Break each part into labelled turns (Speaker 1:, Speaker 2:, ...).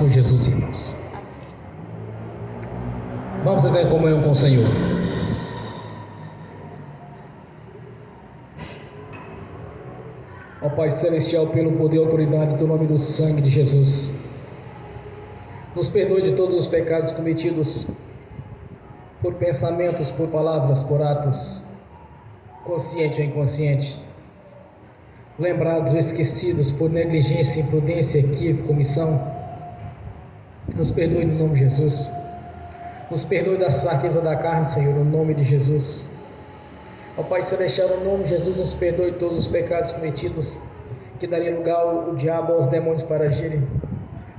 Speaker 1: Senhor Jesus, irmãos. Vamos entrar em comunhão com o Senhor. Ó Pai Celestial, pelo poder e autoridade do nome do sangue de Jesus, nos perdoe de todos os pecados cometidos por pensamentos, por palavras, por atos, conscientes ou inconscientes, lembrados ou esquecidos por negligência, imprudência, equívoco, omissão. Nos perdoe no nome de Jesus. Nos perdoe das fraquezas da carne, Senhor, no nome de Jesus. Ó Pai Celestial, no nome de Jesus, nos perdoe todos os pecados cometidos que daria lugar ao diabo, aos demônios para agirem,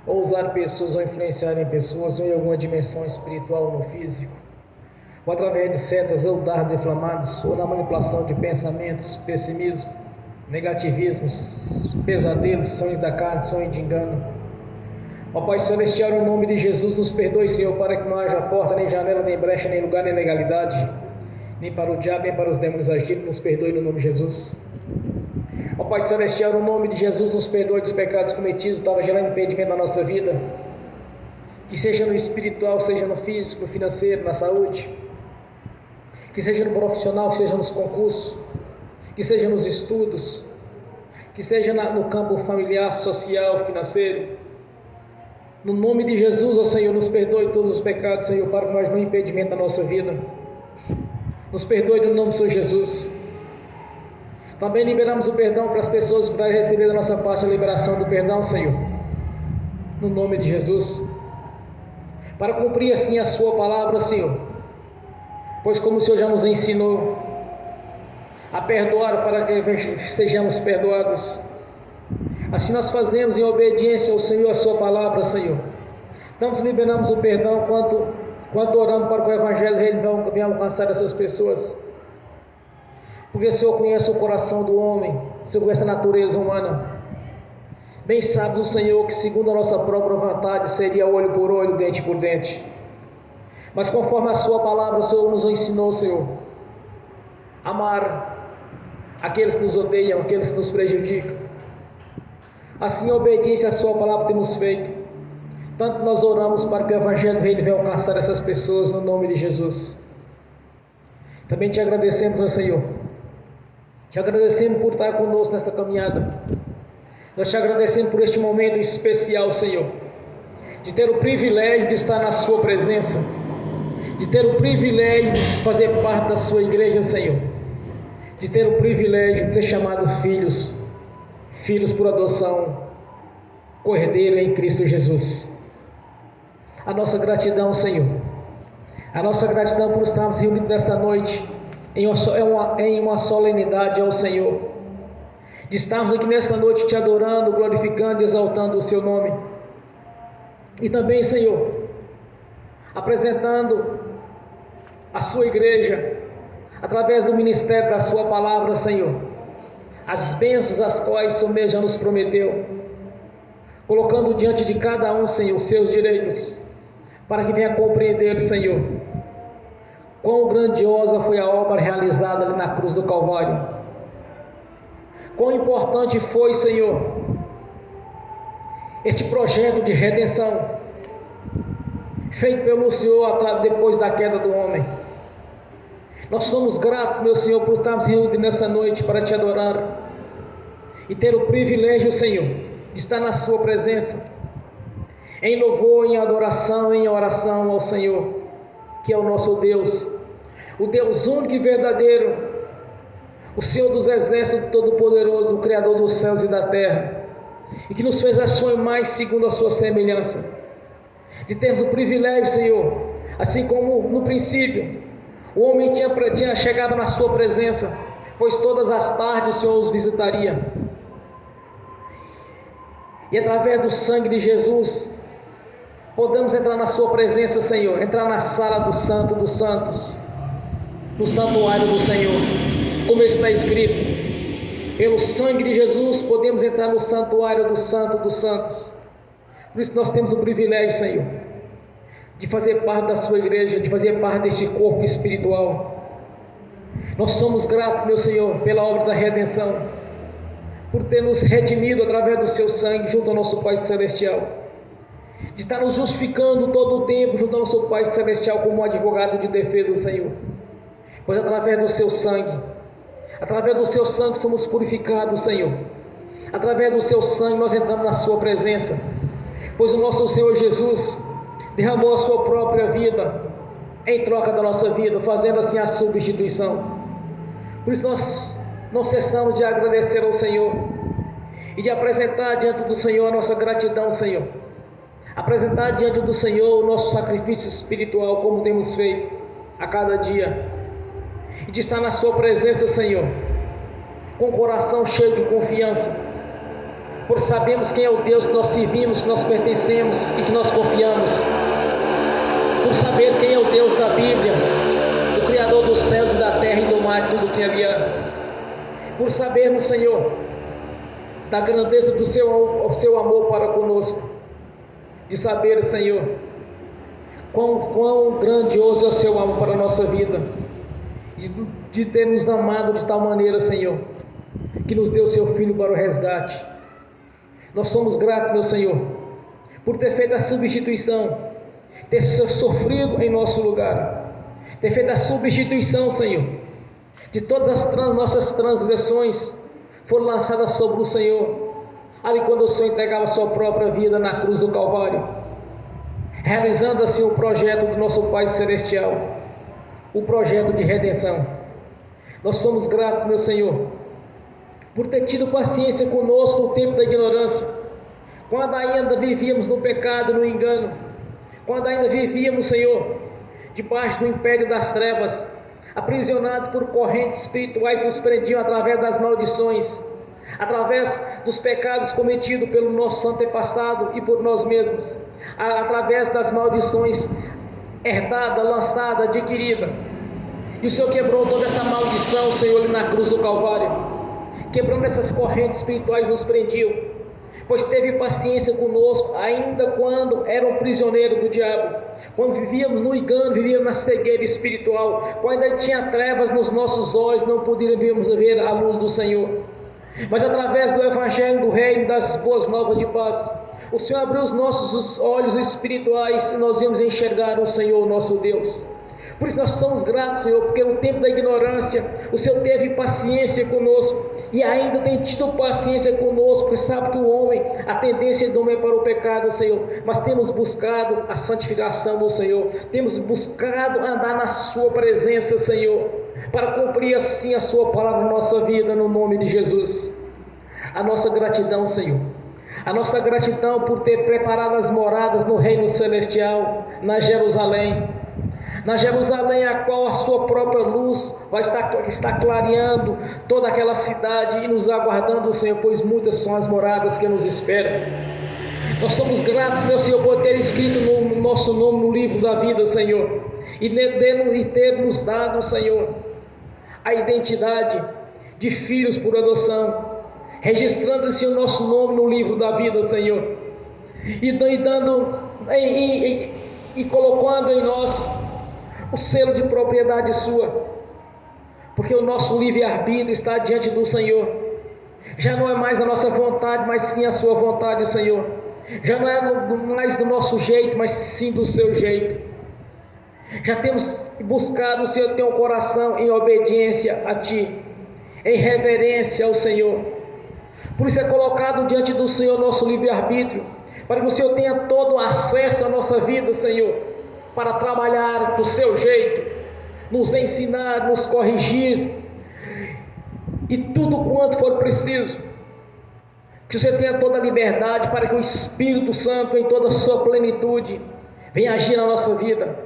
Speaker 1: ou usar pessoas, ou influenciarem pessoas, ou em alguma dimensão espiritual ou no físico, ou através de setas ou dardos inflamados, ou na manipulação de pensamentos, pessimismo, negativismos, pesadelos, sonhos da carne, sonhos de engano. Ó Pai Celestial, no nome de Jesus, nos perdoe, Senhor, para que não haja porta, nem janela, nem brecha, nem lugar, nem legalidade, nem para o diabo, nem para os demônios agirem. Nos perdoe no nome de Jesus. Ó Pai Celestial, no nome de Jesus, nos perdoe dos pecados cometidos, estava gerando impedimento na nossa vida, que seja no espiritual, seja no físico, no financeiro, na saúde, que seja no profissional, que seja nos concursos, que seja nos estudos, que seja no campo familiar, social, financeiro. No nome de Jesus, ó Senhor, nos perdoe todos os pecados, Senhor, para que nós não impedimento na nossa vida. Nos perdoe no nome do Senhor Jesus. Também liberamos o perdão para as pessoas para receber da nossa parte a liberação do perdão, Senhor, no nome de Jesus, para cumprir assim a sua palavra, Senhor, pois como o Senhor já nos ensinou a perdoar para que sejamos perdoados, assim nós fazemos em obediência ao Senhor, a sua palavra, Senhor. Então liberamos o perdão quanto oramos para que o Evangelho venha alcançar essas pessoas, porque o Senhor conhece o coração do homem, o Senhor conhece a natureza humana. Bem sabe o Senhor que segundo a nossa própria vontade seria olho por olho, dente por dente, mas conforme a sua palavra o Senhor nos ensinou, Senhor, amar aqueles que nos odeiam, aqueles que nos prejudicam. Assim, em obediência à sua palavra temos feito. Tanto nós oramos para que o Evangelho venha alcançar essas pessoas no nome de Jesus. Também te agradecemos, ó Senhor. Te agradecemos por estar conosco nessa caminhada. Nós te agradecemos por este momento especial, Senhor, de ter o privilégio de estar na sua presença, de ter o privilégio de fazer parte da sua igreja, Senhor, de ter o privilégio de ser chamado filhos por adoção, cordeiro em Cristo Jesus. A nossa gratidão, Senhor, a nossa gratidão por estarmos reunidos nesta noite em uma solenidade ao Senhor, de estarmos aqui nesta noite te adorando, glorificando e exaltando o seu nome, e também, Senhor, apresentando a sua igreja através do ministério da sua palavra, Senhor, as bênçãos as quais o Senhor mesmo já nos prometeu, colocando diante de cada um, Senhor, os seus direitos, para que venha compreender, Senhor, quão grandiosa foi a obra realizada ali na cruz do Calvário, quão importante foi, Senhor, este projeto de redenção, feito pelo Senhor depois da queda do homem. Nós somos gratos, meu Senhor, por estarmos reunidos nessa noite para te adorar e ter o privilégio, Senhor, de estar na sua presença, em louvor, em adoração, em oração ao Senhor, que é o nosso Deus, o Deus único e verdadeiro, o Senhor dos exércitos todo-poderoso, o Criador dos céus e da terra, e que nos fez a sua imagem segundo a sua semelhança, de termos o privilégio, Senhor, assim como no princípio o homem tinha chegado na sua presença, pois todas as tardes o Senhor os visitaria, e através do sangue de Jesus podemos entrar na sua presença, Senhor, entrar na sala do Santo dos Santos, no santuário do Senhor, como está escrito, pelo sangue de Jesus podemos entrar no santuário do Santo dos Santos. Por isso nós temos o privilégio, Senhor, de fazer parte da sua igreja, de fazer parte deste corpo espiritual. Nós somos gratos, meu Senhor, pela obra da redenção, por ter nos redimido através do seu sangue junto ao nosso Pai Celestial, de estar nos justificando todo o tempo junto ao nosso Pai Celestial como advogado de defesa, Senhor. Pois através do seu sangue somos purificados, Senhor. Através do seu sangue nós entramos na sua presença, pois o nosso Senhor Jesus derramou a sua própria vida em troca da nossa vida, fazendo assim a substituição. Por isso nós não cessamos de agradecer ao Senhor e de apresentar diante do Senhor a nossa gratidão, Senhor. Apresentar diante do Senhor o nosso sacrifício espiritual, como temos feito a cada dia, e de estar na sua presença, Senhor, com o coração cheio de confiança, por sabemos quem é o Deus que nós servimos, que nós pertencemos e que nós confiamos, por saber quem é o Deus da Bíblia, o Criador dos céus e da terra e do mar e tudo que ali há, por sabermos, Senhor, da grandeza do seu amor para conosco, de saber, Senhor, quão grandioso é o seu amor para a nossa vida, de ter nos amado de tal maneira, Senhor, que nos deu o seu Filho para o resgate. Nós somos gratos, meu Senhor, por ter feito a substituição, ter sofrido em nosso lugar, ter feito a substituição, Senhor, de todas as nossas transgressões foram lançadas sobre o Senhor, ali quando o Senhor entregava a sua própria vida na cruz do Calvário, realizando assim o projeto do nosso Pai Celestial, o projeto de redenção. Nós somos gratos, meu Senhor, por ter tido paciência conosco no tempo da ignorância, quando ainda vivíamos no pecado, no engano, quando ainda vivíamos, Senhor, debaixo do império das trevas, aprisionados por correntes espirituais que nos prendiam através das maldições, através dos pecados cometidos pelo nosso antepassado e por nós mesmos, através das maldições herdada, lançada, adquirida. E o Senhor quebrou toda essa maldição, Senhor, ali na cruz do Calvário, quebrando essas correntes espirituais nos prendiam, pois teve paciência conosco, ainda quando era um prisioneiro do diabo, quando vivíamos no engano, vivíamos na cegueira espiritual, quando ainda tinha trevas nos nossos olhos, não poderíamos ver a luz do Senhor. Mas através do Evangelho do Reino, das boas novas de paz, o Senhor abriu os nossos olhos espirituais e nós íamos enxergar o Senhor, nosso Deus. Por isso nós somos gratos, Senhor, porque no tempo da ignorância o Senhor teve paciência conosco e ainda tem tido paciência conosco, porque sabe que o homem, a tendência do homem é para o pecado, Senhor, mas temos buscado a santificação do Senhor, temos buscado andar na sua presença, Senhor, para cumprir assim a sua palavra na nossa vida, no nome de Jesus. A nossa gratidão, Senhor, a nossa gratidão por ter preparado as moradas no reino celestial, na Jerusalém, a qual a sua própria luz vai estar clareando toda aquela cidade e nos aguardando, Senhor, pois muitas são as moradas que nos esperam. Nós somos gratos, meu Senhor, por ter escrito no nosso nome no livro da vida, Senhor, e ter nos dado, Senhor, a identidade de filhos por adoção, registrando-se o nosso nome no livro da vida, Senhor, e colocando em nós o selo de propriedade sua, porque o nosso livre-arbítrio está diante do Senhor. Já não é mais a nossa vontade, mas sim a sua vontade, Senhor. Já não é mais do nosso jeito, mas sim do seu jeito. Já temos buscado o Senhor ter um coração em obediência a Ti, em reverência ao Senhor. Por isso é colocado diante do Senhor nosso livre-arbítrio, para que o Senhor tenha todo o acesso à nossa vida, Senhor, para trabalhar do seu jeito, nos ensinar, nos corrigir, e tudo quanto for preciso, que você tenha toda a liberdade para que o Espírito Santo, em toda a sua plenitude, venha agir na nossa vida,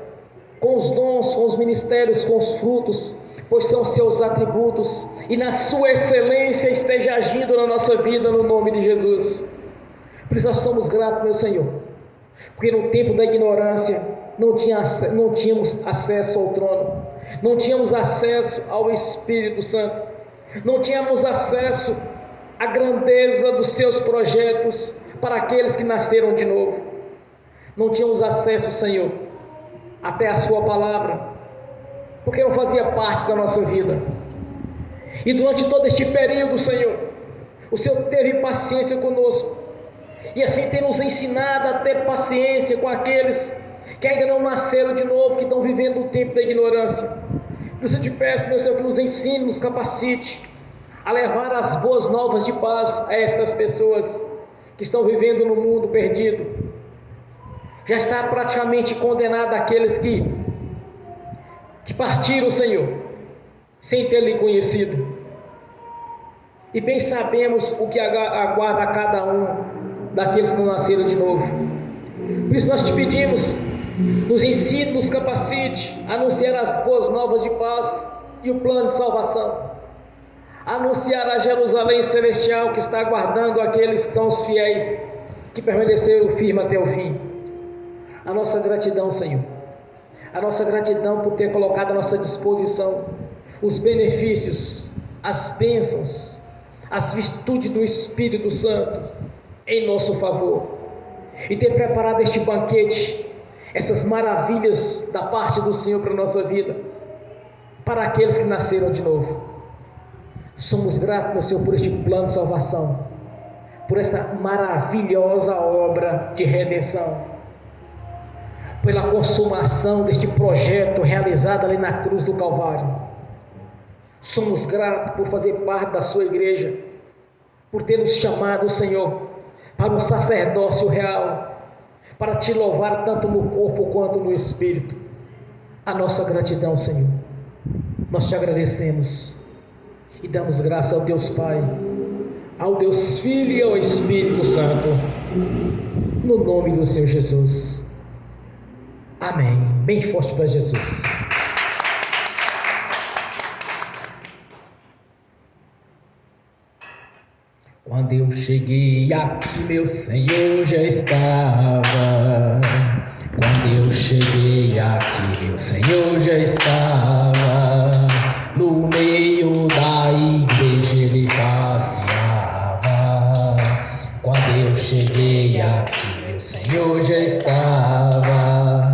Speaker 1: com os dons, com os ministérios, com os frutos, pois são seus atributos, e na sua excelência esteja agindo na nossa vida, no nome de Jesus. Por isso nós somos gratos, meu Senhor, porque no tempo da ignorância não tínhamos acesso ao trono, não tínhamos acesso ao Espírito Santo, não tínhamos acesso à grandeza dos seus projetos para aqueles que nasceram de novo, não tínhamos acesso, Senhor, até a sua palavra, porque não fazia parte da nossa vida. E durante todo este período, Senhor, o Senhor teve paciência conosco, e assim tem nos ensinado a ter paciência com aqueles que ainda não nasceram de novo, que estão vivendo o tempo da ignorância. Por isso eu te peço, meu Senhor, que nos ensine, nos capacite a levar as boas novas de paz a estas pessoas que estão vivendo no mundo perdido. Já está praticamente condenado aqueles que partiram, Senhor, sem ter lhe conhecido. E bem sabemos o que aguarda a cada um daqueles que não nasceram de novo. Por isso nós te pedimos, nos ensine, nos capacite a anunciar as boas novas de paz e o plano de salvação. Anunciar a Jerusalém celestial que está aguardando aqueles que são os fiéis, que permaneceram firmes até o fim. A nossa gratidão, Senhor, a nossa gratidão por ter colocado à nossa disposição os benefícios, as bênçãos, as virtudes do Espírito Santo em nosso favor, e ter preparado este banquete, essas maravilhas da parte do Senhor para a nossa vida, para aqueles que nasceram de novo. Somos gratos, meu Senhor, por este plano de salvação, por essa maravilhosa obra de redenção, pela consumação deste projeto realizado ali na cruz do Calvário. Somos gratos por fazer parte da sua igreja, por ter nos chamado, Senhor, para um sacerdócio real, para te louvar tanto no corpo quanto no espírito. A nossa gratidão, Senhor, nós te agradecemos e damos graça ao Deus Pai, ao Deus Filho e ao Espírito Santo, no nome do Senhor Jesus. Amém. Bem forte para Jesus. Quando eu cheguei aqui, meu Senhor já estava. Quando eu cheguei aqui, meu Senhor já estava. No meio da igreja ele passeava. Quando eu cheguei aqui, meu Senhor já estava.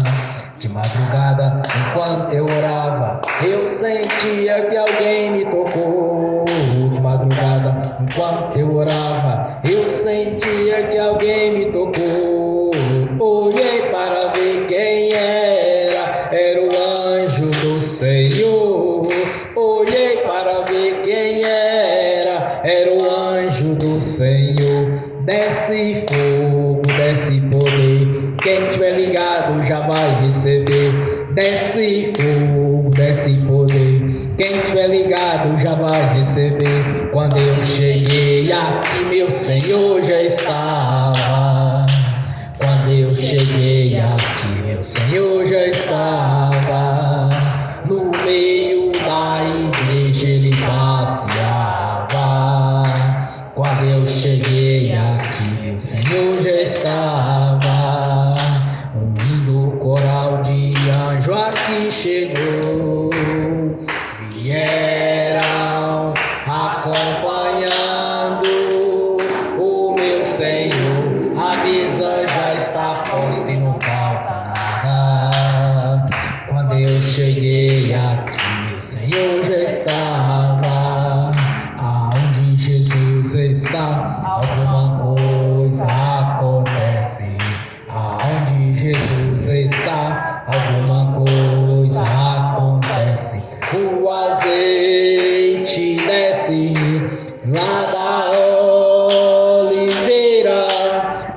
Speaker 1: De madrugada, enquanto eu orava, eu sentia que alguém me tocou. De madrugada, enquanto eu orava, eu sentia que alguém me tocou. Olhei para ver quem era o anjo do Senhor. Olhei para ver quem era o anjo do Senhor. Desce fogo, desce poder, quem tiver ligado já vai receber. Desce fogo, desce poder, quem tiver ligado já vai receber. Quando eu cheguei aqui, meu Senhor já estava. Quando eu cheguei aqui, meu Senhor já estava. No meio da igreja ele passeava. Quando eu cheguei aqui, meu Senhor já estava. Um lindo coral de anjo aqui chegou. Vieram acompanhando o meu Senhor. A mesa já está posta e não falta nada. Quando eu cheguei aqui, meu Senhor já estava. Aonde Jesus está, alguma coisa acontece. Aonde Jesus está, alguma coisa acontece. O azeite desce lá da oliveira,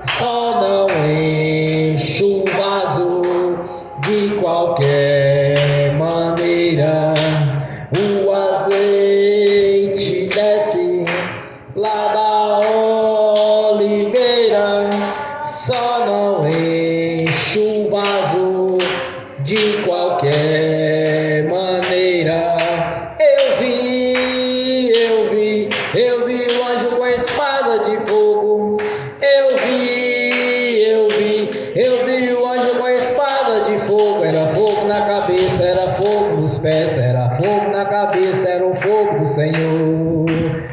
Speaker 1: só não enche o vaso de qualquer maneira. O azeite desce lá da oliveira, só não enche o vaso de qualquer maneira. Eu vi o anjo com a espada de fogo. Eu vi o anjo com a espada de fogo. Era fogo na cabeça, era fogo nos pés, era fogo na cabeça, era o fogo do Senhor.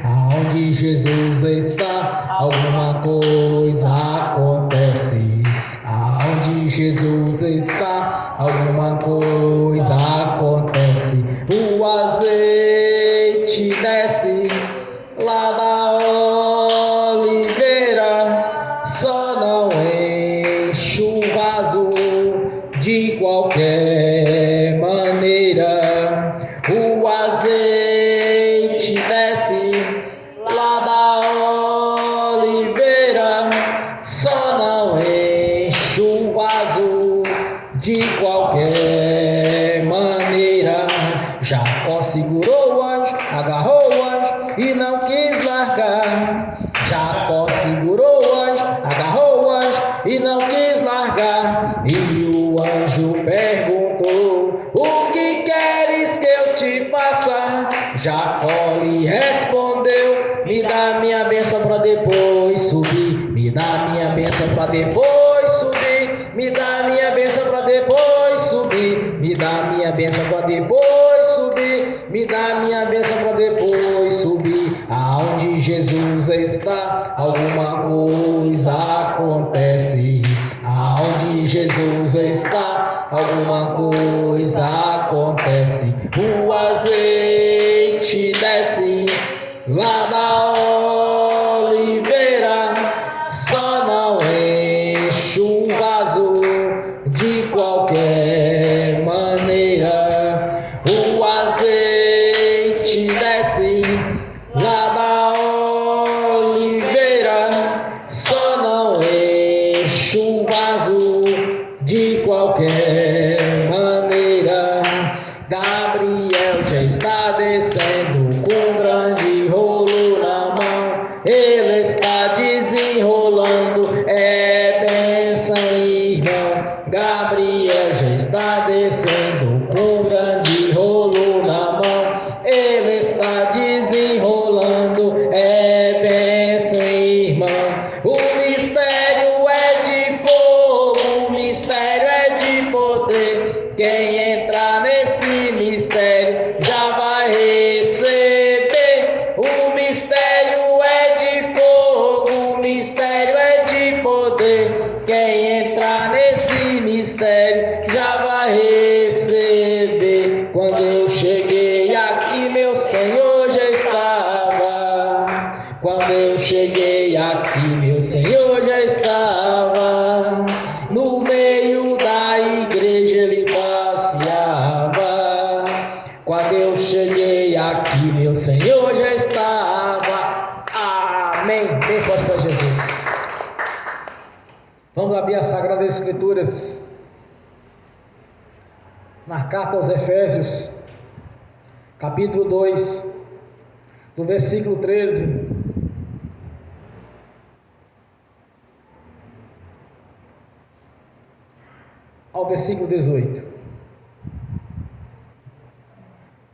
Speaker 1: Aonde Jesus está, alguma coisa acontece. Aonde Jesus está, alguma coisa acontece. O azeite desce lá da oliveira, só vaso. De qualquer maneira, o azeite desce lá da oliveira, só não enche o vaso. De qualquer maneira, Jacó segurou o anjo, agarrou o anjo e não quis largar. Jacó segurou o anjo, agarrou o anjo e não quis largar. E o anjo perguntou: o que queres que eu te faça? Jacó lhe respondeu: me dá minha bênção para depois subir. Me dá minha bênção para depois subir. Me dá minha bênção para depois subir. Me dá minha bênção para depois subir. Me dá minha bênção para depois subir. Aonde Jesus está, alguma coisa acontece. Aonde Jesus está, alguma coisa acontece. O azeite desce lá da oliveira, só não enche o vaso. De qualquer maneira, o azeite desce lá da oliveira, só não enche o vaso. De qualquer maneira, Gabriel já está descendo com grande rolo na mão. Ele está desenrolando, é bênção, irmão. Gabriel já está descendo com grande rolo na mão. Ele está desenrolando, é bênção, irmão. O mistério é de fogo, o mistério é de poder. Quem entrar nesse mistério já vai receber. O mistério é de fogo, o mistério é de poder. Quem entrar nesse mistério já vai receber. Quando eu cheguei aqui, meu Senhor já estava. Quando eu cheguei aqui, meu Senhor já estava. No meio da igreja ele passeava. Quando eu cheguei aqui, meu Senhor já estava. Amém. Bem forte para Jesus. Vamos abrir as Sagradas Escrituras na carta aos Efésios, capítulo 2, do versículo 13 ao versículo 18.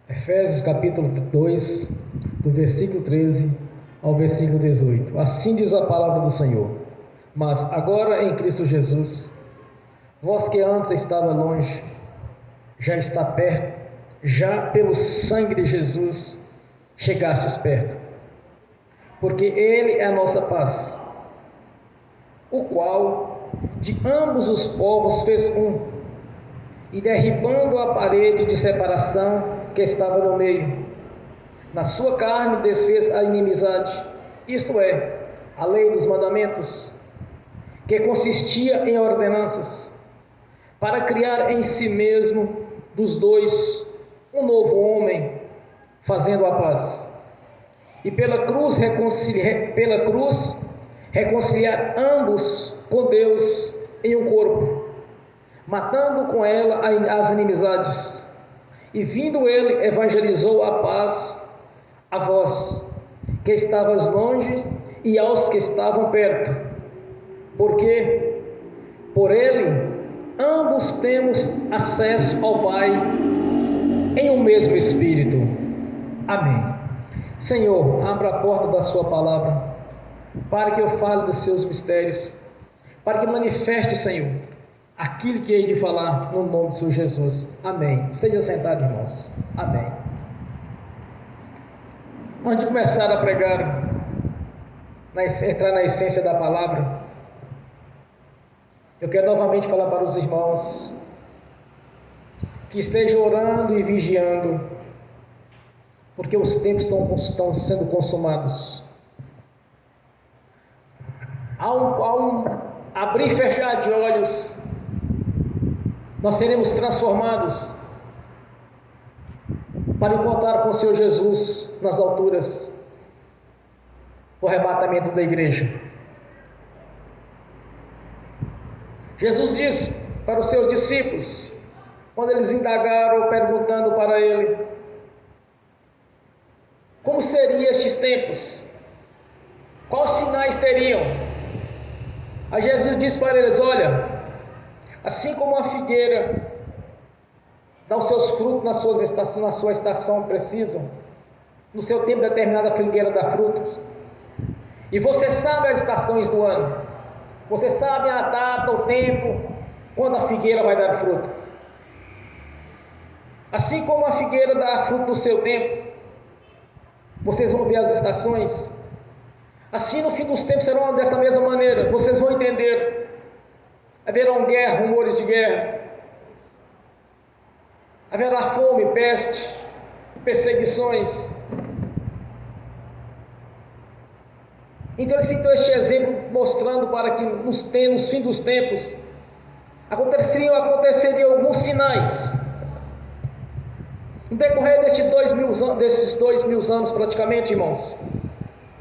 Speaker 1: Efésios capítulo 2, do versículo 13 ao versículo 18. Assim diz a palavra do Senhor: mas agora em Cristo Jesus, vós que antes estava longe, já está perto, já pelo sangue de Jesus chegastes perto, porque Ele é a nossa paz, o qual de ambos os povos fez um, e derribando a parede de separação que estava no meio, na sua carne desfez a inimizade, isto é, a lei dos mandamentos, que consistia em ordenanças, para criar em si mesmo dos dois um novo homem, fazendo a paz, e pela cruz reconciliar ambos com Deus em um corpo, matando com ela as inimizades, e vindo ele evangelizou a paz a vós que estavas longe e aos que estavam perto, porque por ele ambos temos acesso ao Pai em um mesmo Espírito. Amém. Senhor, abra a porta da sua palavra, para que eu fale dos seus mistérios, para que manifeste, Senhor, aquilo que hei de falar, no nome do Senhor Jesus. Amém. Esteja sentado, irmãos. Amém. Antes de começar a pregar, entrar na essência da palavra, eu quero novamente falar para os irmãos que estejam orando e vigiando, porque os tempos estão sendo consumados. Há um abrir e fechar de olhos nós seremos transformados para encontrar com o Senhor Jesus nas alturas, o arrebatamento da igreja. Jesus disse para os seus discípulos, quando eles indagaram, perguntando para ele, como seriam estes tempos? Quais sinais teriam? Aí Jesus disse para eles, olha, assim como a figueira dá os seus frutos na sua estação precisa, no seu tempo determinado a figueira dá frutos, e você sabe as estações do ano, você sabe a data, o tempo, quando a figueira vai dar fruto. Assim como a figueira dá fruto no seu tempo, vocês vão ver as estações. Assim no fim dos tempos serão desta mesma maneira, vocês vão entender. Haverão guerra, rumores de guerra, haverá fome, peste, perseguições. Então ele citou este exemplo mostrando para que no fim dos tempos aconteceriam alguns sinais. No decorrer desses 2000 anos praticamente, irmãos,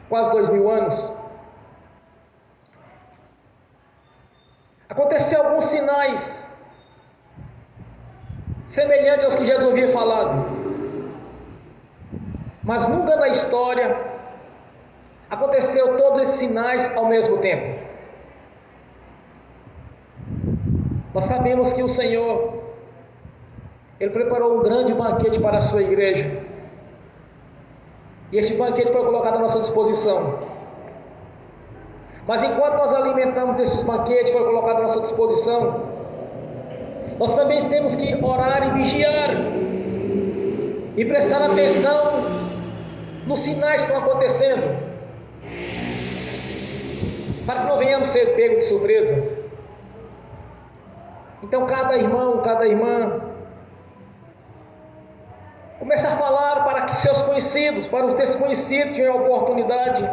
Speaker 1: quase 2000 anos, aconteceu alguns sinais semelhantes aos que Jesus havia falado, mas nunca na história aconteceu todos esses sinais ao mesmo tempo. Nós sabemos que o Senhor, Ele preparou um grande banquete para a sua igreja, e este banquete foi colocado à nossa disposição. Mas enquanto nós alimentamos esses banquetes, foi colocado à nossa disposição, nós também temos que orar e vigiar, e prestar atenção nos sinais que estão acontecendo, para que não venhamos ser pegos de surpresa. Então cada irmão, cada irmã, comece a falar para que seus conhecidos, para os desconhecidos tenham a oportunidade,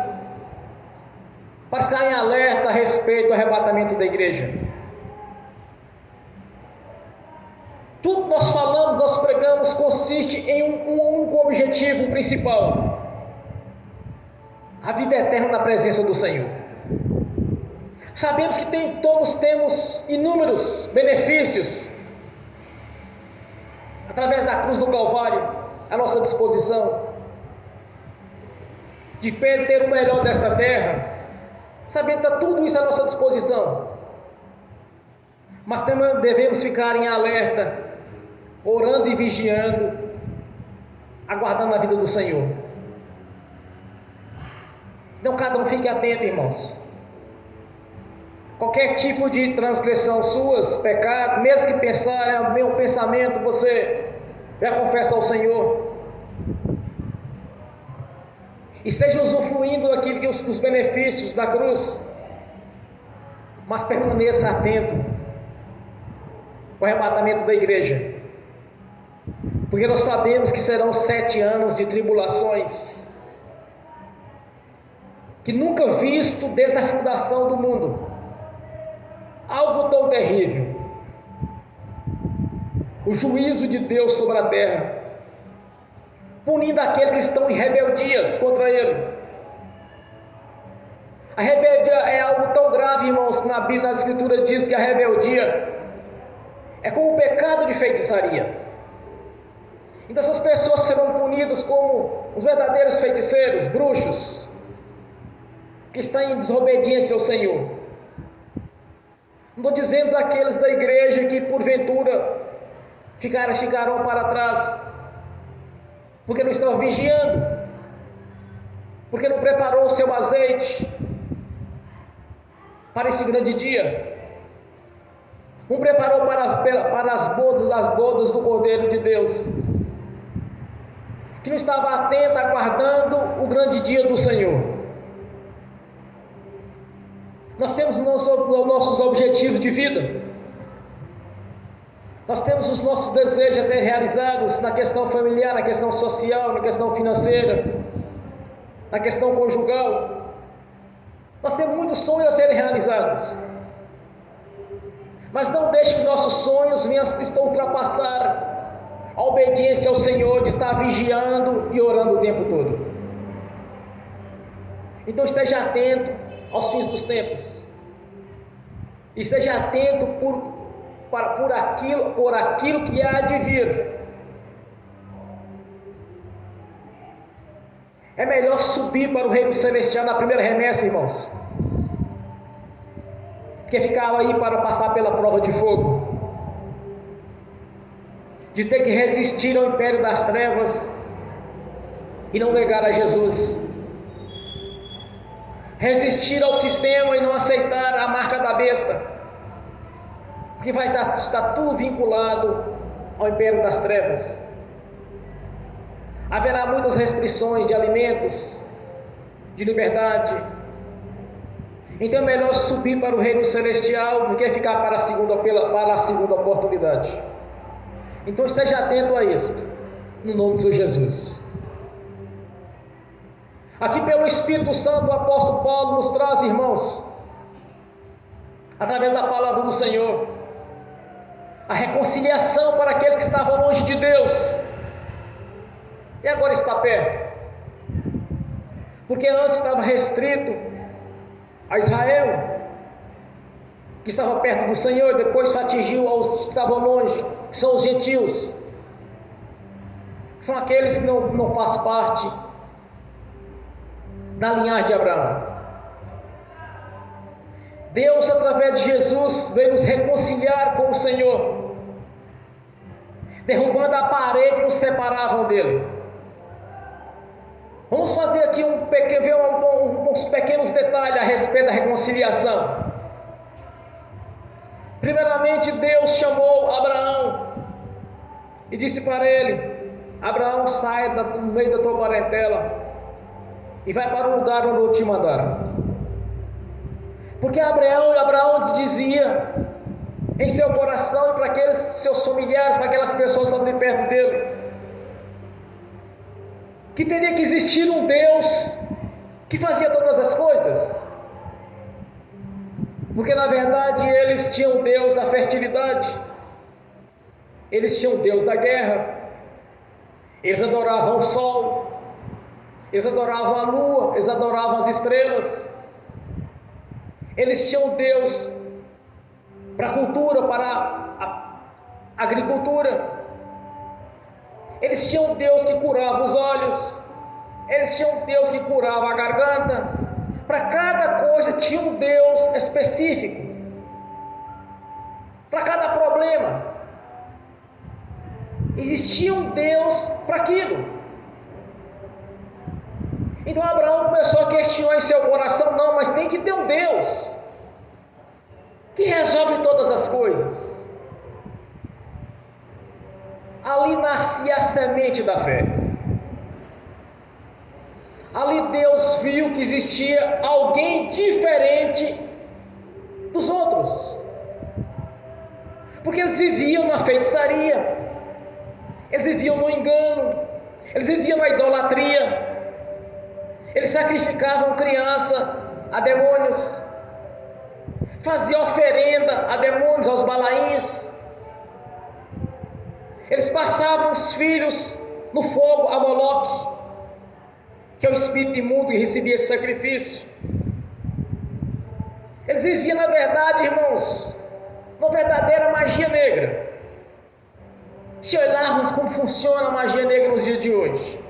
Speaker 1: para ficarem alerta a respeito do arrebatamento da igreja. Tudo que nós falamos, nós pregamos, consiste em um único objetivo principal: a vida eterna na presença do Senhor. Sabemos que temos inúmeros benefícios através da cruz do Calvário à nossa disposição, de ter o melhor desta terra. Sabendo que está tudo isso à nossa disposição, mas também devemos ficar em alerta, orando e vigiando, aguardando a vida do Senhor. Então cada um fique atento, irmãos. Qualquer tipo de transgressão suas, pecado, mesmo que pensar é o meu pensamento, você já confessa ao Senhor. E esteja usufruindo dos benefícios da cruz, mas permaneça atento ao arrebatamento da igreja, porque nós sabemos que serão 7 anos de tribulações, que nunca visto desde a fundação do mundo, algo tão terrível, o juízo de Deus sobre a terra, punindo aqueles que estão em rebeldias contra Ele. A rebeldia é algo tão grave, irmãos, que na Bíblia, nas Escrituras diz que a rebeldia é como um pecado de feitiçaria. Então essas pessoas serão punidas como os verdadeiros feiticeiros, bruxos, que estão em desobediência ao Senhor. Não estou dizendo aqueles da igreja que porventura ficarão para trás, porque não estão vigiando, porque não preparou o seu azeite para esse grande dia, não preparou para as bodas do Cordeiro de Deus, que não estava atento, aguardando o grande dia do Senhor. Nós temos os nossos objetivos de vida, nós temos os nossos desejos a serem realizados na questão familiar, na questão social, na questão financeira, na questão conjugal. Nós temos muitos sonhos a serem realizados, Mas não deixe que nossos sonhos venham ultrapassar a obediência ao Senhor, de estar vigiando e orando o tempo todo. Então esteja atento aos fins dos tempos. Esteja atento por aquilo que há de vir. É melhor subir para o reino celestial na primeira remessa, irmãos, que ficar aí para passar pela prova de fogo, de ter que resistir ao império das trevas e não negar a Jesus, resistir ao sistema e não aceitar a marca da besta, porque vai estar tudo vinculado ao império das trevas. Haverá muitas restrições de alimentos, de liberdade. Então é melhor subir para o reino celestial do que ficar para a segunda oportunidade. Então esteja atento a isto, no nome de Jesus. Aqui pelo Espírito Santo, o apóstolo Paulo nos traz, irmãos, através da palavra do Senhor, a reconciliação para aqueles que estavam longe de Deus e agora está perto, porque antes estava restrito a Israel, que estava perto do Senhor, e depois atingiu aos que estavam longe, que são os gentios, que são aqueles que não fazem parte da linhagem de Abraão. Deus, através de Jesus, veio nos reconciliar com o Senhor, derrubando a parede que nos separava dele. Vamos fazer aqui uns pequenos detalhes a respeito da reconciliação. Primeiramente, Deus chamou Abraão e disse para ele: Abraão, sai do meio da tua parentela e vai para o lugar onde eu te mandar. Porque Abraão dizia em seu coração e para aqueles seus familiares, para aquelas pessoas que estavam de perto dele, que teria que existir um Deus que fazia todas as coisas, porque na verdade eles tinham o Deus da fertilidade, eles tinham o Deus da guerra, eles adoravam o sol, eles adoravam a lua, eles adoravam as estrelas, eles tinham Deus para a cultura, para a agricultura, eles tinham Deus que curava os olhos, eles tinham Deus que curava a garganta. Para cada coisa tinha um Deus específico, para cada problema existia um Deus para aquilo. Então Abraão começou a questionar em seu coração: não, mas tem que ter um Deus que resolve todas as coisas. Ali nascia a semente da fé. Ali Deus viu que existia alguém diferente dos outros, porque eles viviam na feitiçaria, eles viviam no engano, eles viviam na idolatria, eles sacrificavam criança a demônios, faziam oferenda a demônios, aos balaíns. Eles passavam os filhos no fogo a Moloque, que é o espírito imundo que recebia esse sacrifício. Eles viviam, na verdade, irmãos, uma verdadeira magia negra. Se olharmos como funciona a magia negra nos dias de hoje.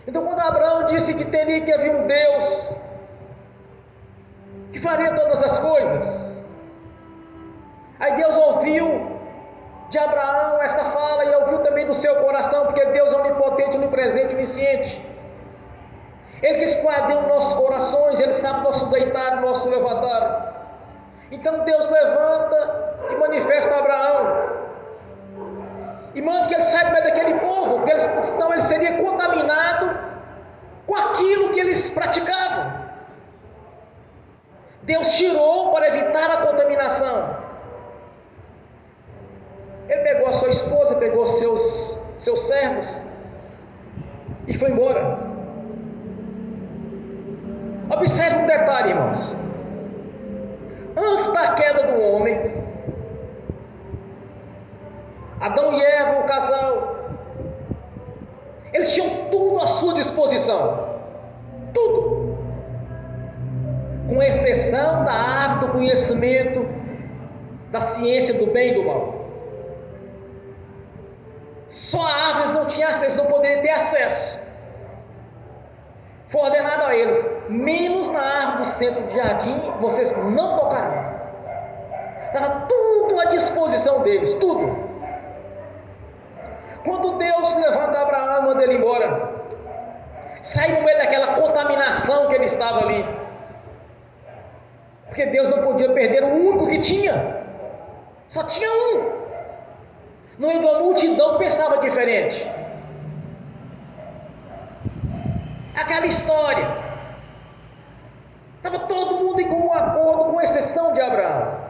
Speaker 1: Então, quando Abraão disse que teria que haver um Deus que faria todas as coisas, aí Deus ouviu de Abraão essa fala e ouviu também do seu coração, porque Deus é onipotente, onipresente, onisciente. Ele que esquadrinha os nossos corações, Ele sabe o nosso deitar, o nosso levantar. Então Deus levanta e manifesta a Abraão e manda que ele saia do meio daquele povo, porque senão ele seria contaminado com aquilo que eles praticavam. Deus tirou para evitar a contaminação. Ele pegou a sua esposa, pegou seus servos e foi embora. Observe um detalhe, irmãos. antes da queda do homem, Adão e Eva, o casal, eles tinham tudo à sua disposição, tudo, com exceção da árvore do conhecimento, da ciência do bem e do mal. Só a árvore eles não tinham acesso, não poderiam ter acesso. Foi ordenado a eles, menos na árvore do centro do jardim, vocês não tocarão. Estava tudo à disposição deles, tudo. Quando Deus levanta Abraão e manda ele embora, sai no meio daquela contaminação que ele estava ali, porque Deus não podia perder o único que tinha, só tinha um. No meio de uma multidão pensava diferente. Aquela história, estava todo mundo em comum acordo, com exceção de Abraão.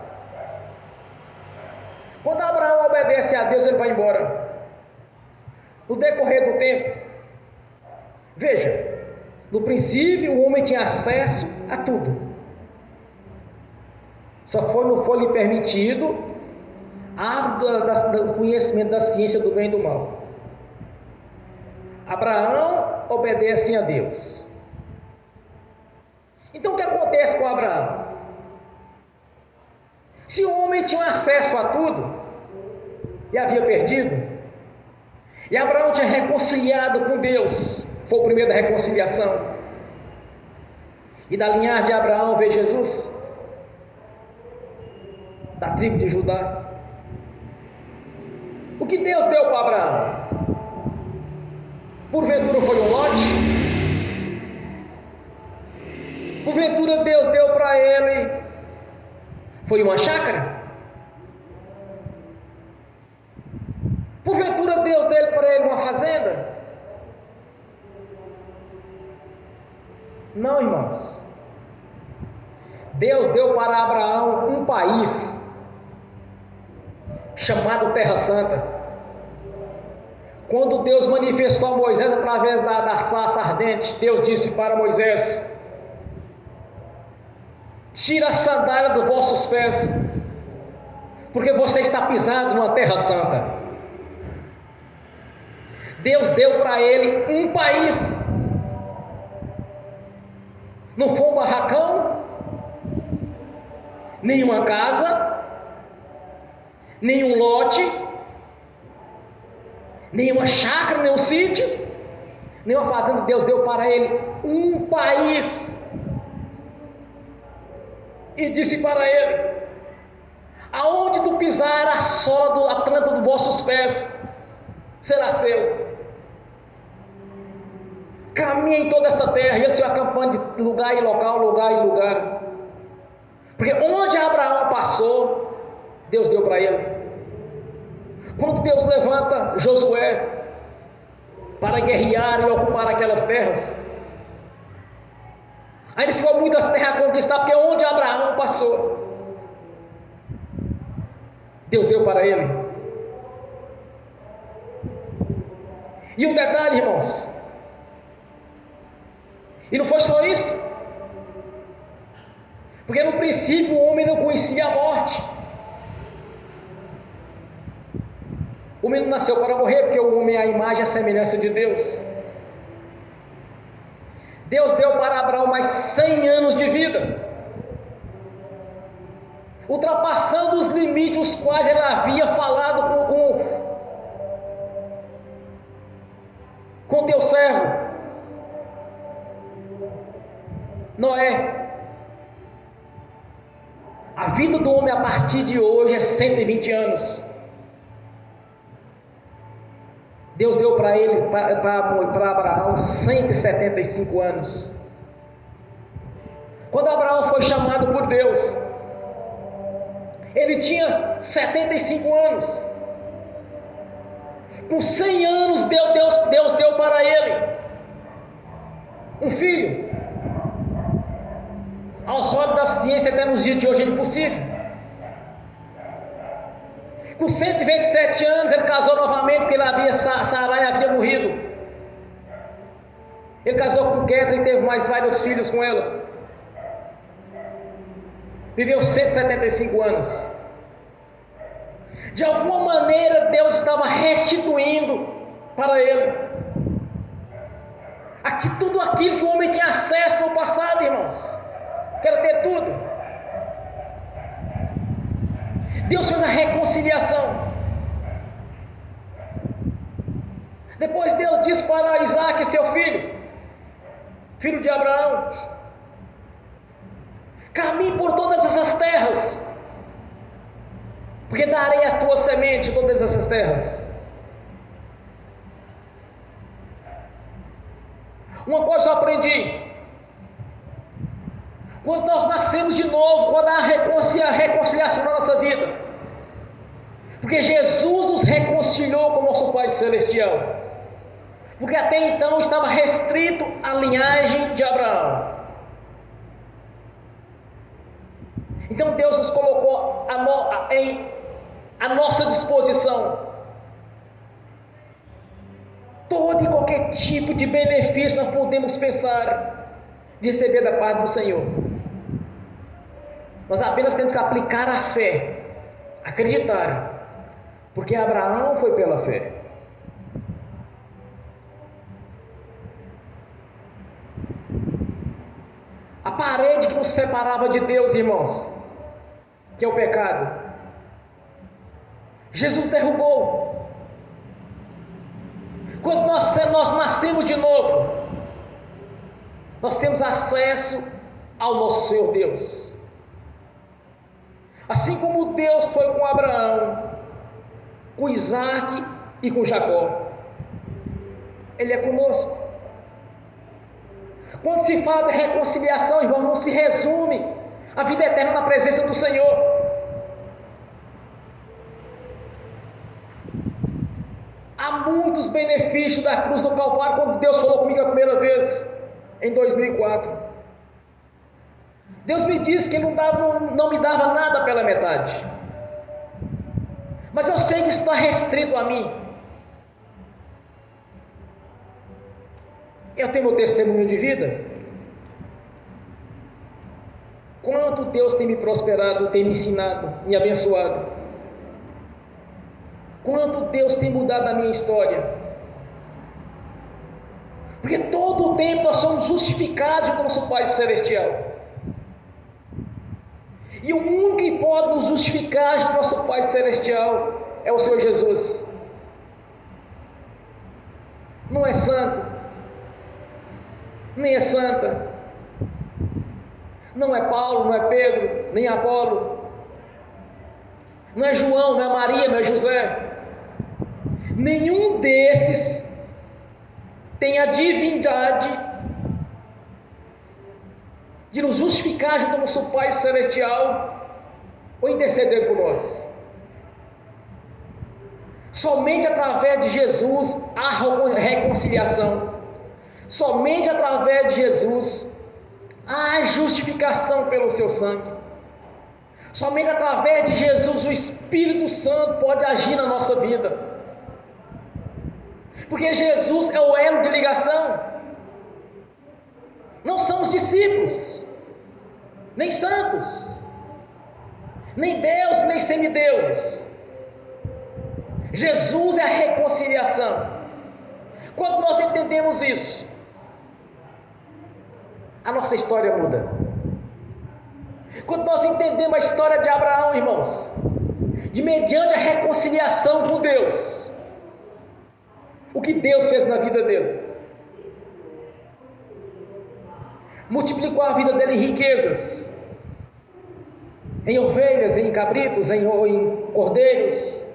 Speaker 1: Quando Abraão obedece a Deus, ele vai embora. No decorrer do tempo, veja, no princípio o homem tinha acesso a tudo, só não foi lhe permitido a árvore do conhecimento da ciência do bem e do mal. Abraão obedece a Deus. Então o que acontece com Abraão? Se o homem tinha acesso a tudo e havia perdido, e Abraão tinha reconciliado com Deus, foi o primeiro da reconciliação, e da linhagem de Abraão veio Jesus, da tribo de Judá. O que Deus deu para Abraão? Porventura foi um lote? Porventura Deus deu para ele, foi uma chácara? Porventura Deus deu para ele uma fazenda? Não, irmãos. Deus deu para Abraão um país chamado Terra Santa. Quando Deus manifestou a Moisés através da sarça ardente, Deus disse para Moisés: tira a sandália dos vossos pés, porque você está pisando numa terra santa. Deus deu para ele um país, não foi um barracão, nenhuma casa, nenhum lote, nenhuma chácara, nenhum sítio, nenhuma fazenda. Deus deu para ele um país e disse para ele: aonde tu pisar a sola, a planta dos vossos pés será seu. Caminhe em toda essa terra, e ele se acampando de lugar em local, lugar em lugar, porque onde Abraão passou, Deus deu para ele. Quando Deus levanta Josué para guerrear e ocupar aquelas terras, ainda ficou muitas terras a conquistar, porque onde Abraão passou, Deus deu para ele. E um detalhe, irmãos, e não foi só isso, porque no princípio o homem não conhecia a morte. O homem não nasceu para morrer, porque o homem é a imagem e a semelhança de Deus. Deus deu para Abraão mais 100 anos de vida, ultrapassando os limites os quais ele havia falado com teu servo Noé. A vida do homem a partir de hoje é 120 anos. Deus deu para ele, para Abraão, 175 anos. Quando Abraão foi chamado por Deus, ele tinha 75 anos. Com 100 anos, Deus deu para ele um filho. Aos olhos da ciência, até nos dias de hoje é impossível. Com 127 anos, ele casou novamente, porque Sarai havia morrido. Ele casou com Quetra e teve mais vários filhos com ela. viveu 175 anos. De alguma maneira Deus estava restituindo para ele tudo aquilo que o homem tinha acesso no passado, irmãos. Quero ter tudo. Deus fez a reconciliação. Depois Deus disse para Isaac, seu filho, filho de Abraão: caminhe por todas essas terras, porque darei a tua semente todas essas terras. Uma coisa eu aprendi: quando nós nascemos de novo, quando há reconciliação na nossa vida, porque Jesus nos reconciliou com o nosso Pai Celestial, porque até então estava restrito à linhagem de Abraão. Então Deus nos colocou à nossa disposição todo e qualquer tipo de benefício nós podemos pensar de receber da parte do Senhor. Nós apenas temos que aplicar a fé, acreditar, porque Abraão foi pela fé. A parede que nos separava de Deus, irmãos, que é o pecado, Jesus derrubou. Quando nós nascemos de novo, nós temos acesso ao nosso Senhor Deus. Assim como Deus foi com Abraão, com Isaac e com Jacó, Ele é conosco. Quando se fala de reconciliação, irmão, não se resume a vida eterna na presença do Senhor. Há muitos benefícios da cruz do Calvário. Quando Deus falou comigo a primeira vez, em 2004, Deus me disse que Ele não me dava nada pela metade, mas eu sei que isso está restrito a mim. Eu tenho meu testemunho de vida. Quanto Deus tem me prosperado, tem me ensinado, me abençoado. Quanto Deus tem mudado a minha história. Porque todo o tempo nós somos justificados pelo nosso Pai Celestial. E o único que pode nos justificar do nosso Pai Celestial é o Senhor Jesus. Não é santo, nem é santa, não é Paulo, não é Pedro, nem Apolo, não é João, não é Maria, não é José. Nenhum desses tem a divindade de nos justificar junto ao nosso Pai Celestial ou interceder por nós. Somente através de Jesus há reconciliação. Somente através de Jesus há justificação pelo seu sangue. Somente através de Jesus o Espírito Santo pode agir na nossa vida. Porque Jesus é o elo de ligação. Não são os discípulos, nem santos, nem deuses, nem semideuses. Jesus é a reconciliação. Quando nós entendemos isso, a nossa história muda. Quando nós entendemos a história de Abraão, irmãos, de mediante a reconciliação com Deus, o que Deus fez na vida dele? Multiplicou a vida dele em riquezas, em ovelhas, em cabritos, em cordeiros,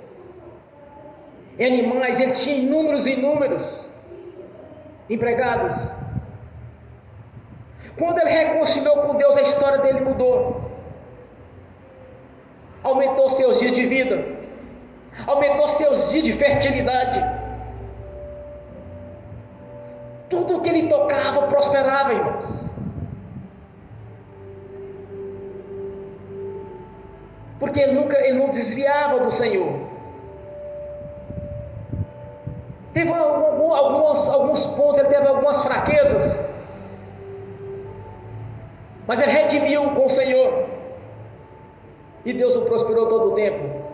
Speaker 1: em animais. Ele tinha inúmeros empregados. Quando ele reconciliou com Deus, a história dele mudou. Aumentou seus dias de vida, aumentou seus dias de fertilidade. Tudo que ele tocava prosperava, irmãos. Porque ele não desviava do Senhor. Teve alguns pontos, ele teve algumas fraquezas, mas ele redimiu com o Senhor. e Deus o prosperou todo o tempo.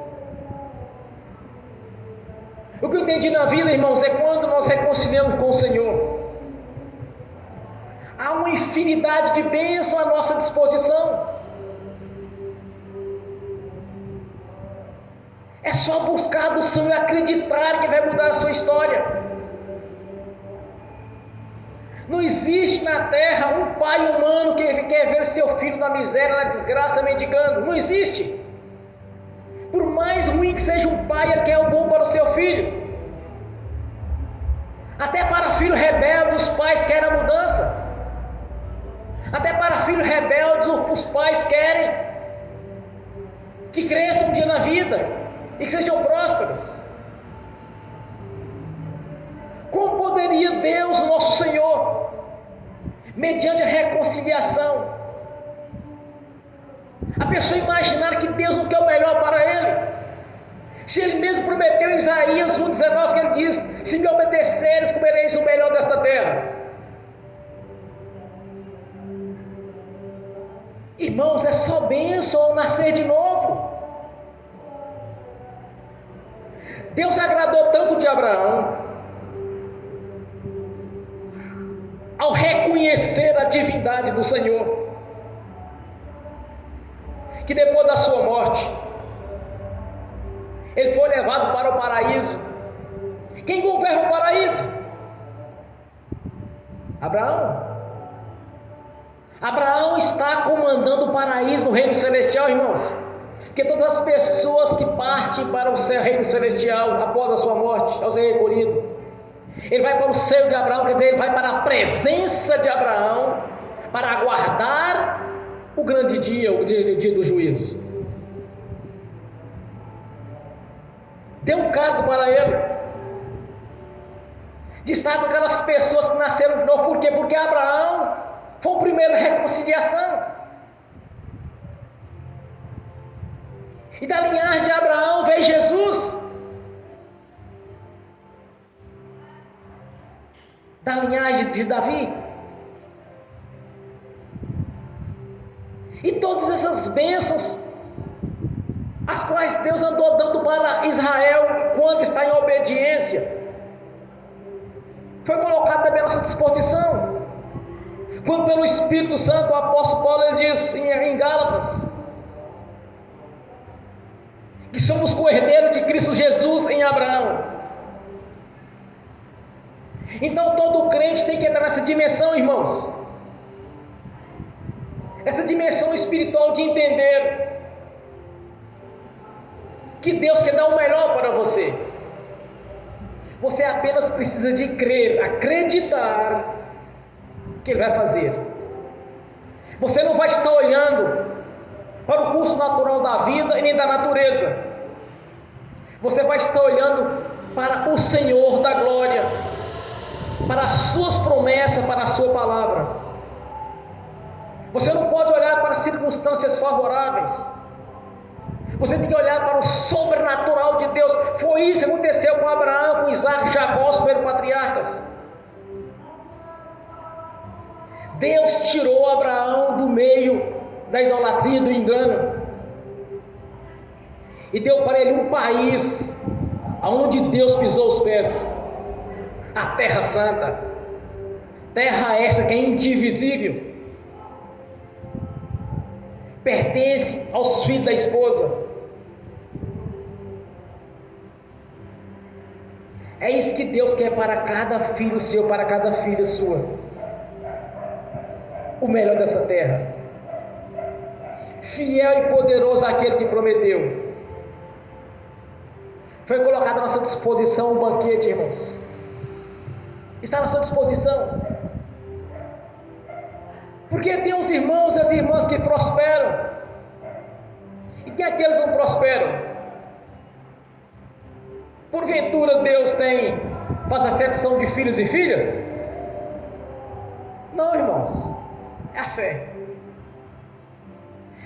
Speaker 1: O que eu entendi na vida, irmãos, é quando nós reconciliamos com o Senhor, há uma infinidade de bênçãos à nossa disposição. É só buscar do Senhor e acreditar que vai mudar a sua história. Não existe na terra um pai humano que quer ver seu filho na miséria, na desgraça, mendigando. Não existe. Por mais ruim que seja um pai, ele quer o bom para o seu filho. Até para filho rebelde, os pais querem a mudança. Até para filhos rebeldes, os pais querem que cresçam um dia na vida e que sejam prósperos. Como poderia Deus, nosso Senhor, mediante a reconciliação, a pessoa imaginar que Deus não quer o melhor para ele? Se ele mesmo prometeu em Isaías 1,19, que ele diz: se me obedeceres, comereis o melhor desta terra. Irmãos, é só bênção ao nascer de novo. Deus agradou tanto de Abraão, ao reconhecer a divindade do Senhor, que depois da sua morte, ele foi levado para o paraíso. Quem governa o paraíso? Abraão. Abraão está comandando o paraíso no reino celestial, irmãos. Porque todas as pessoas que partem para o reino celestial após a sua morte, ao ser recolhido, ele vai para o seio de Abraão, quer dizer, ele vai para a presença de Abraão, para aguardar o grande dia, o dia do juízo. Deu um cargo para ele. Destaca aquelas pessoas que nasceram de novo. Por quê? Porque Abraão foi o primeiro da reconciliação. E da linhagem de Abraão veio Jesus. Da linhagem de Davi. E todas essas bênçãos, as quais Deus andou dando para Israel enquanto está em obediência, foi colocado também à nossa disposição. Quando pelo Espírito Santo o apóstolo Paulo ele diz em Gálatas que somos co-herdeiros de Cristo Jesus em Abraão. Então todo crente tem que entrar nessa dimensão, irmãos, essa dimensão espiritual de entender que Deus quer dar o melhor para você. Você apenas precisa de crer, acreditar que Ele vai fazer. Você não vai estar olhando para o curso natural da vida e nem da natureza. Você vai estar olhando para o Senhor da glória, para as suas promessas, para a sua palavra. Você não pode olhar para circunstâncias favoráveis. Você tem que olhar para o sobrenatural de Deus. Foi isso que aconteceu com Abraão, com Isaac, Jacó, os primeiros patriarcas. Deus tirou Abraão do meio da idolatria e do engano e deu para ele um país aonde Deus pisou os pés, a Terra Santa, terra essa que é indivisível, pertence aos filhos da esposa. É isso que Deus quer para cada filho seu, para cada filha sua, o melhor dessa terra. Fiel e poderoso aquele que prometeu. Foi colocado à nossa disposição um banquete, irmãos. Está à nossa disposição. Porque tem os irmãos e as irmãs que prosperam, e tem aqueles que não prosperam. Porventura Deus faz acepção de filhos e filhas? Não, irmãos, é a fé.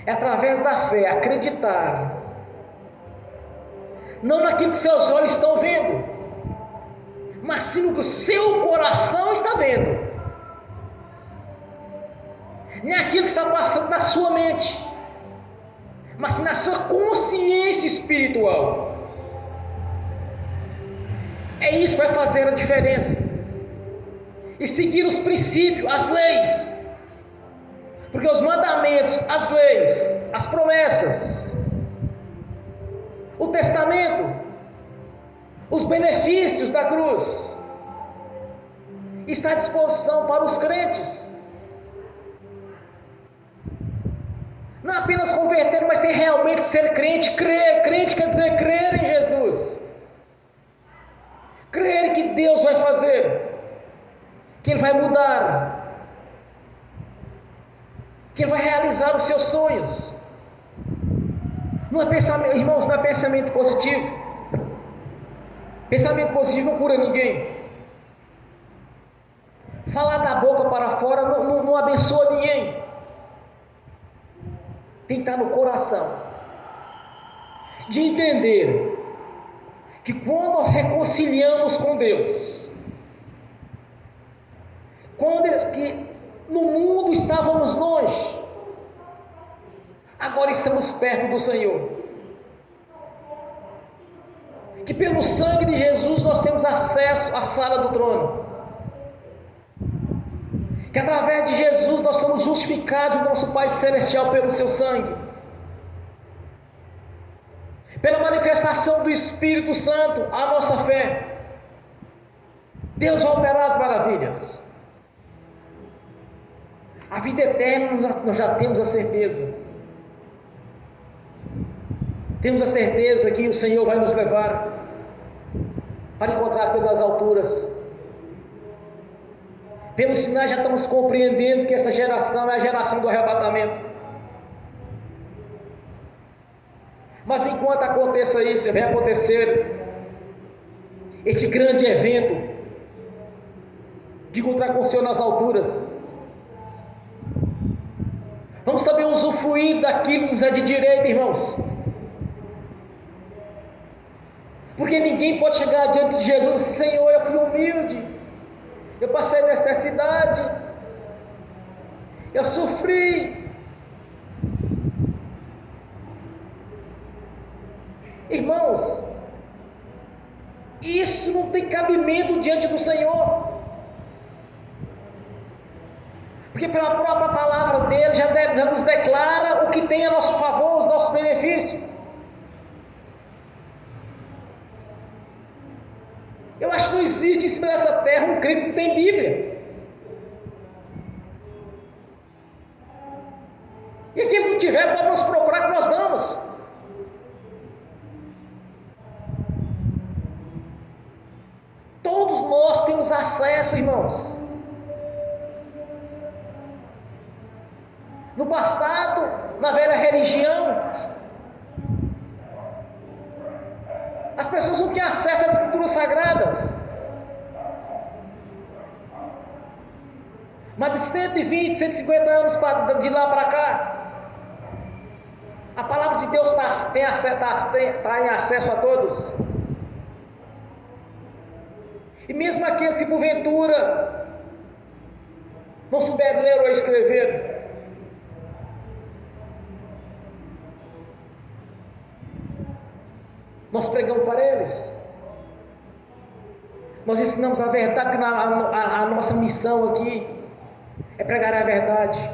Speaker 1: É através da fé, acreditar, não naquilo que seus olhos estão vendo, mas sim no que o seu coração está vendo, nem aquilo que está passando na sua mente, mas sim na sua consciência espiritual. É isso que vai fazer a diferença. E seguir os princípios, as leis. Porque os mandamentos, as leis, as promessas, o testamento, os benefícios da cruz, está à disposição para os crentes. Não apenas converter, mas tem realmente ser crente. Crer, crente quer dizer crer em Jesus. Crer que Deus vai fazer, que Ele vai mudar, que Ele vai realizar os seus sonhos. Não é pensamento, irmãos, não é pensamento positivo. Pensamento positivo não cura ninguém. Falar da boca para fora não abençoa ninguém. Tem que estar no coração, de entender que quando nós reconciliamos com Deus, que no mundo estávamos longe, agora estamos perto do Senhor, que pelo sangue de Jesus nós temos acesso à sala do trono, que através de Jesus nós somos justificados do nosso Pai Celestial pelo seu sangue, pela manifestação do Espírito Santo, a nossa fé. Deus vai operar as maravilhas. A vida eterna nós já temos a certeza. Temos a certeza que o Senhor vai nos levar para encontrar pelas alturas. Pelos sinais já estamos compreendendo que essa geração é a geração do arrebatamento. Mas enquanto aconteça isso, vai acontecer este grande evento de encontrar com o Senhor nas alturas. Vamos também usufruir daquilo que nos é de direito, irmãos. Porque ninguém pode chegar diante de Jesus e dizer: Senhor, eu fui humilde, eu passei necessidade, eu sofri. Irmãos, isso não tem cabimento diante do Senhor, porque pela própria palavra dele já nos declara o que tem a nosso favor, os nossos benefícios. Eu acho que não existe em cima dessa terra um crente que não tem Bíblia. E aquele que não tiver pode nos procurar que nós damos. Todos nós temos acesso, irmãos. No passado, na velha religião, as pessoas não tinham acesso às escrituras sagradas. Mas de 120, 150 anos de lá para cá, a palavra de Deus está em acesso a todos. E mesmo aqueles que porventura não souberam ler ou escrever, nós pregamos para eles. Nós ensinamos a verdade, que a nossa missão aqui é pregar a verdade.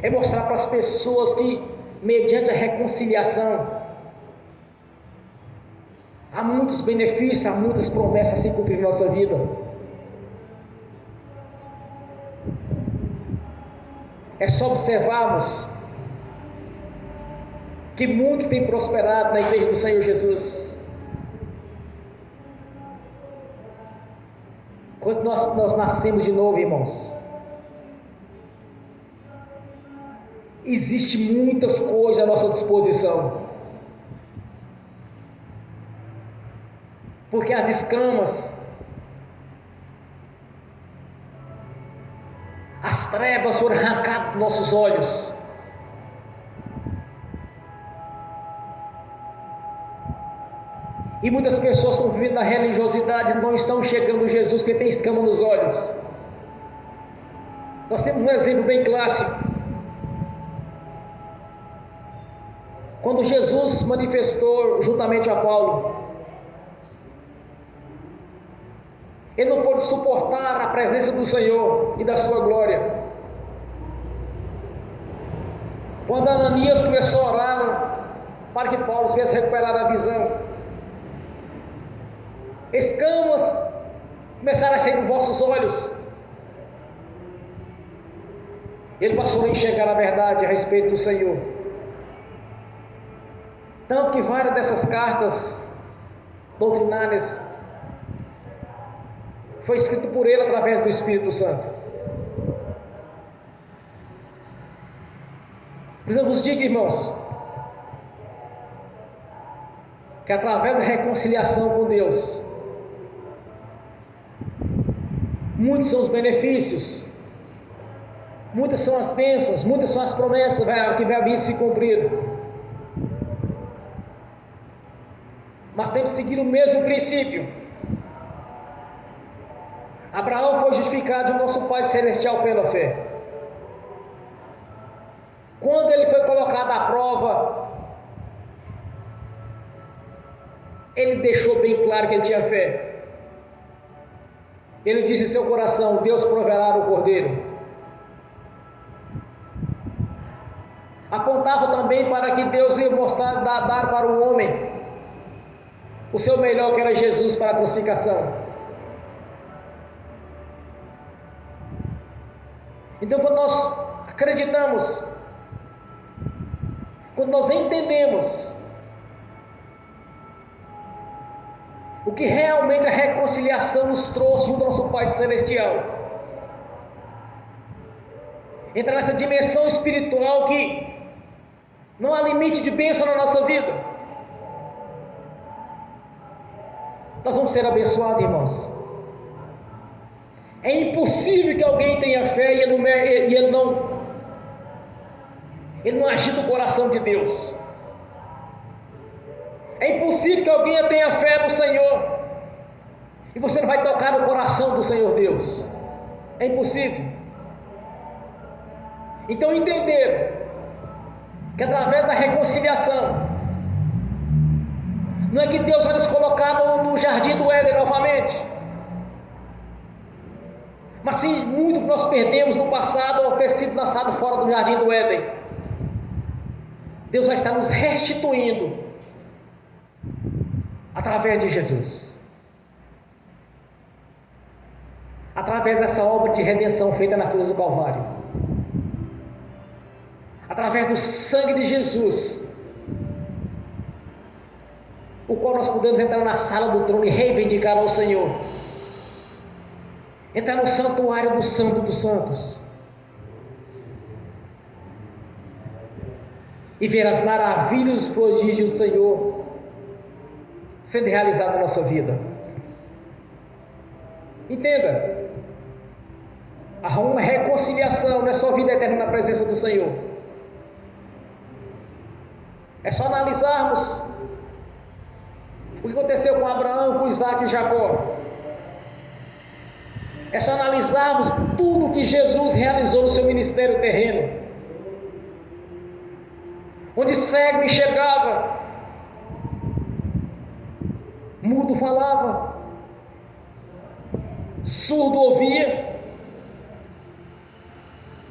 Speaker 1: É mostrar para as pessoas que, mediante a reconciliação, há muitos benefícios, há muitas promessas a se cumprir em nossa vida. É só observarmos que muitos têm prosperado na igreja do Senhor Jesus. Quando nós nascemos de novo, irmãos, existe muitas coisas à nossa disposição, porque as escamas, as trevas foram arrancadas dos nossos olhos. E muitas pessoas estão vivendo na religiosidade, não estão chegando a Jesus porque tem escama nos olhos. Nós temos um exemplo bem clássico. Quando Jesus manifestou juntamente a Paulo, ele não pôde suportar a presença do Senhor e da sua glória. Quando Ananias começou a orar para que Paulo viesse recuperar a visão, escamas começaram a sair dos vossos olhos. Ele passou a enxergar a verdade a respeito do Senhor. Tanto que várias dessas cartas doutrinárias foi escrito por ele através do Espírito Santo. Mas eu vos digo, irmãos, que através da reconciliação com Deus, muitos são os benefícios, muitas são as bênçãos, muitas são as promessas que vai vir se cumprir. Mas temos que seguir o mesmo princípio. Abraão foi justificado de nosso Pai Celestial pela fé. Quando ele foi colocado à prova, ele deixou bem claro que ele tinha fé. Ele disse em seu coração: Deus proverá o cordeiro. Apontava também para que Deus ia mostrar, dar para o homem o seu melhor, que era Jesus, para a crucificação. Então, quando nós acreditamos, quando nós entendemos o que realmente a reconciliação nos trouxe junto ao nosso Pai Celestial, entra nessa dimensão espiritual que não há limite de bênção na nossa vida, nós vamos ser abençoados, irmãos. É impossível que alguém tenha fé e ele não agita o coração de Deus. É impossível que alguém tenha fé no Senhor e você não vai tocar no coração do Senhor Deus. É impossível. Então entender que através da reconciliação, não é que Deus vai nos colocar no jardim do Éden novamente, mas sim muito que nós perdemos no passado ao ter sido lançado fora do jardim do Éden. Deus vai estar nos restituindo através de Jesus, através dessa obra de redenção feita na cruz do Calvário, através do sangue de Jesus, o qual nós podemos entrar na sala do trono e reivindicar ao Senhor, entrar no santuário do Santo dos Santos e ver as maravilhas e os prodígios do Senhor sendo realizados na nossa vida. Entenda, há uma reconciliação, não é só vida eterna na presença do Senhor. É só analisarmos o que aconteceu com Abraão, com Isaac e Jacó. É só analisarmos tudo que Jesus realizou no seu ministério terreno, onde cego enxergava, mudo falava, surdo ouvia,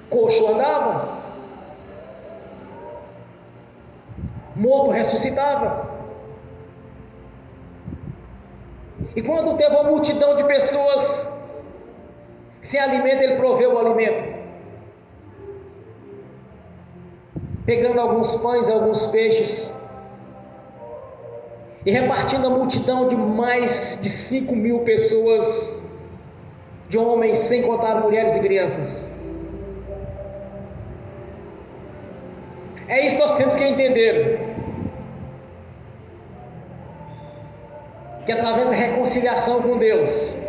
Speaker 1: coxo andava, morto ressuscitava. E quando teve uma multidão de pessoas sem alimento, ele proveu o alimento, pegando alguns pães e alguns peixes e repartindo a multidão de mais de 5.000 pessoas, de homens, sem contar mulheres e crianças. É isso que nós temos que entender, que através da reconciliação com Deus,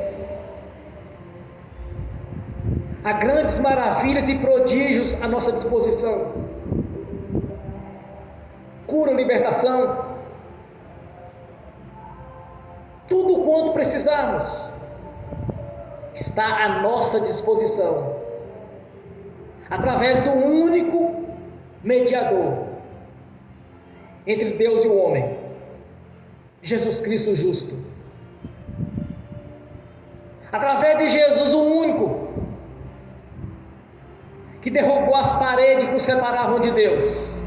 Speaker 1: há grandes maravilhas e prodígios à nossa disposição. Cura, libertação, tudo quanto precisarmos está à nossa disposição, através do único mediador entre Deus e o homem, Jesus Cristo justo. Através de Jesus, o único que derrubou as paredes que o separavam de Deus.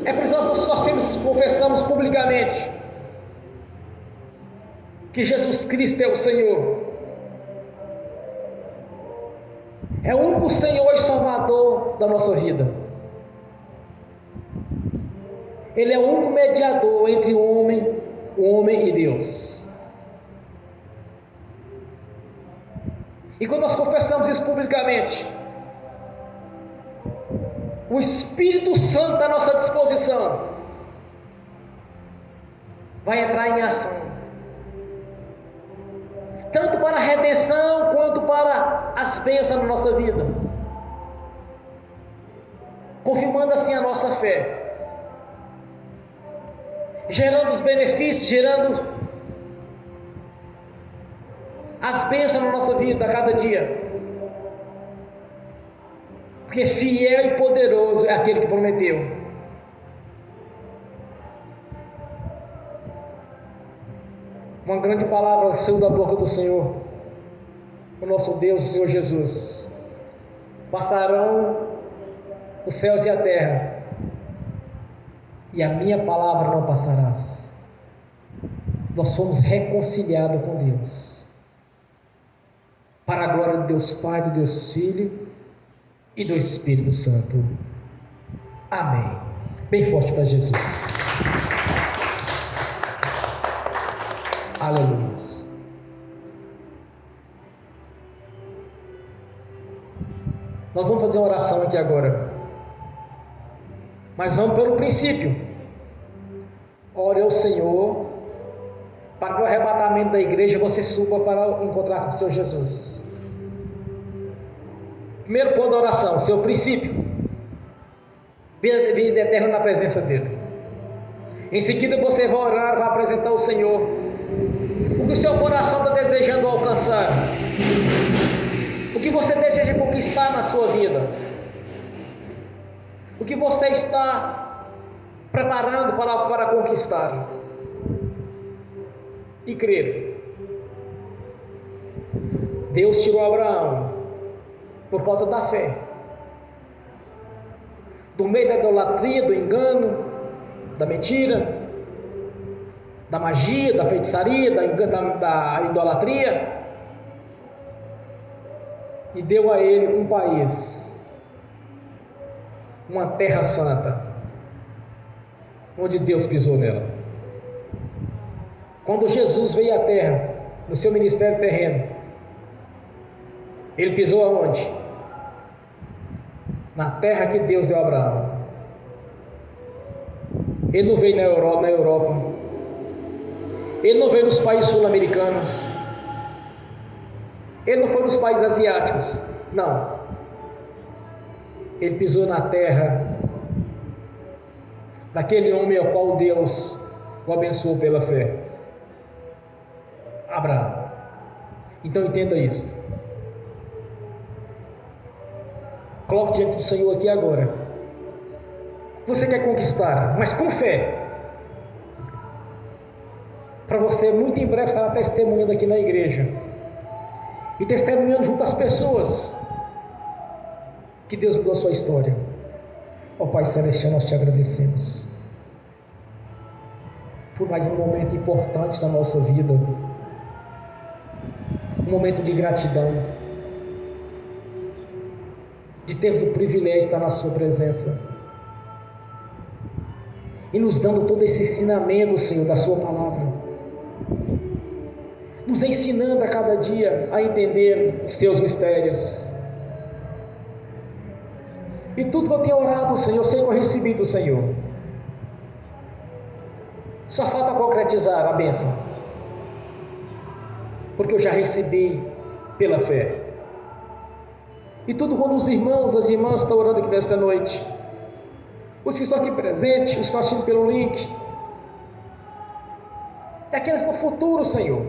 Speaker 1: É por isso que nós sempre confessamos publicamente que Jesus Cristo é o Senhor. É o único Senhor e Salvador da nossa vida. Ele é o único mediador entre o homem e Deus. E quando nós confessamos isso publicamente, o Espírito Santo à nossa disposição vai entrar em ação, tanto para a redenção quanto para as bênçãos na nossa vida, confirmando assim a nossa fé, gerando os benefícios, gerando as bênçãos na nossa vida a cada dia, porque fiel e poderoso é aquele que prometeu. Uma grande palavra que saiu da boca do Senhor, o nosso Deus, o Senhor Jesus: passarão os céus e a terra, e a minha palavra não passarás. Nós somos reconciliados com Deus, para a glória de Deus Pai, de Deus Filho e do Espírito Santo. Amém. Bem forte para Jesus. Aleluia. Nós vamos fazer uma oração aqui agora, mas vamos pelo princípio. Ore ao Senhor para que no arrebatamento da igreja você suba para encontrar com o Senhor Jesus. Primeiro ponto da oração, seu princípio: vida eterna na presença dele. Em seguida você vai orar, vai apresentar ao Senhor o que o seu coração está desejando alcançar, o que você deseja conquistar na sua vida, o que você está preparando para conquistar, e crer. Deus tirou Abraão por causa da fé, do meio da idolatria, do engano, da mentira, da magia, da feitiçaria, da idolatria, e deu a ele um país, uma terra santa, onde Deus pisou nela. Quando Jesus veio à terra, no seu ministério terreno, ele pisou aonde? Na terra que Deus deu a Abraão. Ele não veio na Europa, ele não veio nos países sul-americanos, ele não foi nos países asiáticos, não. Ele pisou na terra daquele homem ao qual Deus o abençoou pela fé, Abraão. Então entenda isto. Coloque diante do Senhor aqui agora. Você quer conquistar, mas com fé, para você muito em breve estar testemunhando aqui na igreja, e testemunhando junto às pessoas que Deus mudou a sua história. Ó Pai Celestial, nós te agradecemos por mais um momento importante na nossa vida, um momento de gratidão, de termos o privilégio de estar na sua presença, e nos dando todo esse ensinamento, Senhor, da sua palavra, nos ensinando a cada dia a entender os teus mistérios. E tudo que eu tenho orado, Senhor, eu sei que eu recebi do Senhor. Só falta concretizar a bênção, porque eu já recebi pela fé. E tudo quando os irmãos, as irmãs estão orando aqui nesta noite, os que estão aqui presentes, os que estão assistindo pelo link, e aqueles no futuro, Senhor,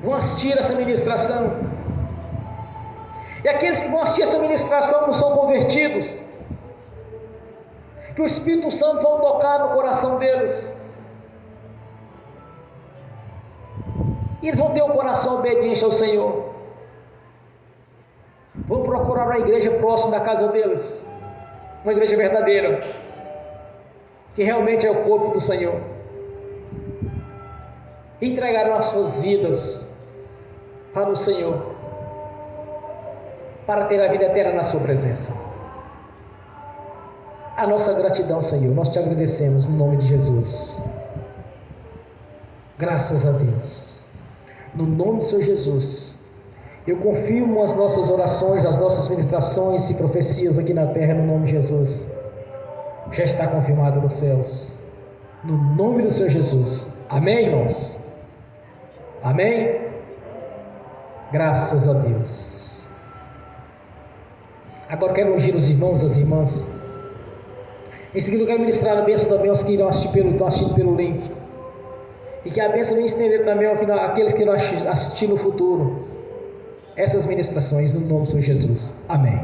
Speaker 1: vão assistir essa ministração, E aqueles que vão assistir essa ministração não são convertidos, que o Espírito Santo vai tocar no coração deles, e eles vão ter um coração obediente ao Senhor, vão procurar uma igreja próxima da casa deles, uma igreja verdadeira, que realmente é o corpo do Senhor, entregarão as suas vidas para o Senhor, para ter a vida eterna na sua presença. A nossa gratidão, Senhor, nós te agradecemos no nome de Jesus. Graças a Deus. No nome do Senhor Jesus, eu confirmo as nossas orações, as nossas ministrações e profecias aqui na terra, no nome de Jesus. Já está confirmado nos céus. No nome do Senhor Jesus. Amém, irmãos? Amém? Graças a Deus. Agora eu quero ungir os irmãos e as irmãs. Em seguida eu quero ministrar a bênção também aos que estão assistindo pelo link. E que a bênção venha estender também àqueles que irão assistir no futuro essas ministrações, no nome do Senhor Jesus. Amém.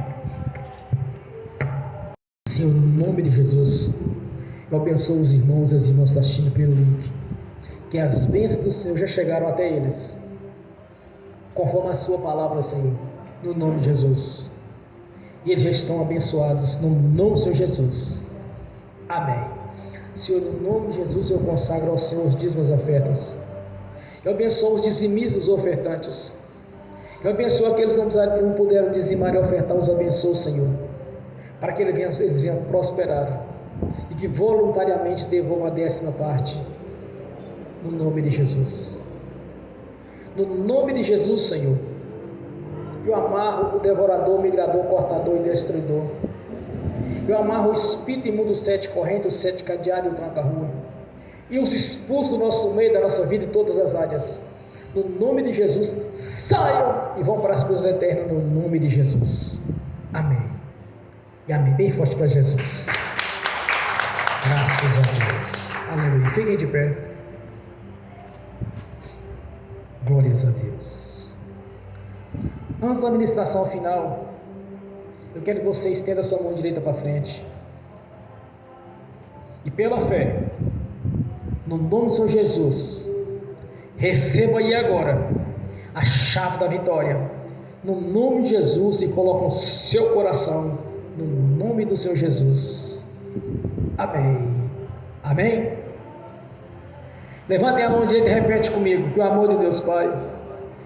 Speaker 1: Senhor, no nome de Jesus, eu abençoo os irmãos e as irmãs que estão assistindo pelo link. Que as bênçãos do Senhor já chegaram até eles, conforme a sua palavra, Senhor, no nome de Jesus. E eles já estão abençoados no nome do Senhor Jesus. Amém. Senhor, no nome de Jesus eu consagro ao Senhor os dízimos e ofertas. Eu abençoo os dizimistas e os ofertantes. Eu abençoo aqueles que não puderam dizimar e ofertar, os abençoo, Senhor, para que eles venham prosperar e que voluntariamente devolvam a 10ª parte, no nome de Jesus. No nome de Jesus, Senhor, eu amarro o devorador, migrador, cortador e destruidor. Eu amarro o espírito imundo, 7 correntes, o 7 cadeado e o tranca-rua, e os expulso do nosso meio, da nossa vida, em todas as áreas. No nome de Jesus, saiam e vão para as prisões eternas, no nome de Jesus. Amém. E amém. Bem forte para Jesus. Graças a Deus. Aleluia. Fiquem de pé. Glórias a Deus. Antes da ministração final, eu quero que você estenda a sua mão direita para frente. E pela fé, no nome do Senhor Jesus, receba aí agora a chave da vitória, no nome de Jesus, e coloque no seu coração, no nome do Senhor Jesus. Amém. Amém? Levantem a mão direita e repete comigo: que o amor de Deus Pai,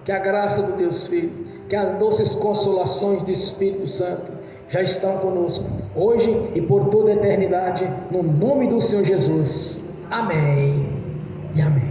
Speaker 1: que a graça do Deus Filho, que as doces consolações do Espírito Santo já estão conosco, hoje e por toda a eternidade, no nome do Senhor Jesus. Amém e amém.